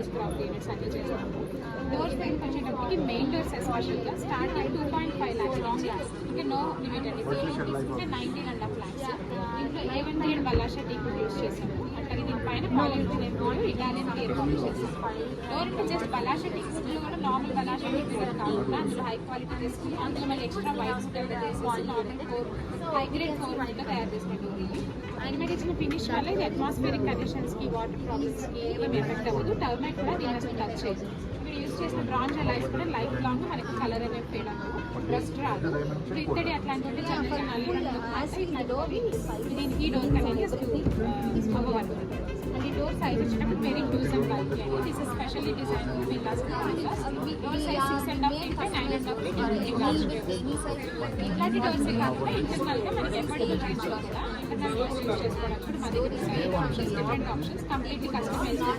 Doors craft units అన్ని చేస్తాము. Doors దగ్గరికి వచ్చేటప్పటికి మెయిన్ డోర్స్ ఎస్పెషల్గా స్టార్టింగ్ 2.5 lakhs లాంగ్ గ్లాస్, ఇంకా నో లిమిట్ అండి. 19.5 lakhs. ఇంట్లో A1 grade Ballarshah teak use చేసాము. అట్లాగే దీనిపైన పాలిస్టర్ ఇటాలియన్ గేర్ పాలిష్ చేస్తాము. డోర్ జస్ట్ బల్లాషా టీక్ కూడా నార్మల్ బల్లాషా టీక్ కాకుండా అందులో హై క్వాలిటీ తీసుకుని అందులో మళ్ళీ ఎక్స్ట్రా వైట్ స్టైల్ చేసేసి నార్మల్ 4 హై గ్రేడ్ 4 గా తయారు చేసిన డోర్ ఇది. ఆయన మీద ఇచ్చిన ఫినిష్ వల్ల ఇది అట్మాస్ఫియరిక్ కండిషన్స్కి వాటర్ ప్రాబ్లమ్స్కి ఏమి ఎఫెక్ట్ అవ్వదు. టర్మైట్ కూడా దీని అసలు టచ్ చేయదు. మీరు యూస్ చేసిన బ్రాంజ్ లైఫ్ కూడా లైఫ్ లాంగ్ మనకి కలర్ అనేది ఫేడ్ అవ్వదు, రస్ట్ రాదు. ఇప్పుడు ఇత్తడి అట్లాంటి ఈ డోర్ అనేది అవ్వదు. అండ్ ఈ డోర్ సైజ్ వచ్చినప్పుడు వెరీ యూజ్ అండ్ లైక్ అండి. This is specially design villas. Door size 6.5 feet by 9.5 feet ఇట్లాంటి డోర్సే కాకుండా ఇంటర్నల్గా మనకి ఎఫర్డబుల్ రేంజ్లో కూడా ఇంటర్నల్ డోర్స్ యూజ్ చేసుకోవడానికి కూడా మన డిఫరెంట్ ఆప్షన్స్ కంప్లీట్లీ కస్టమైజ్డ్.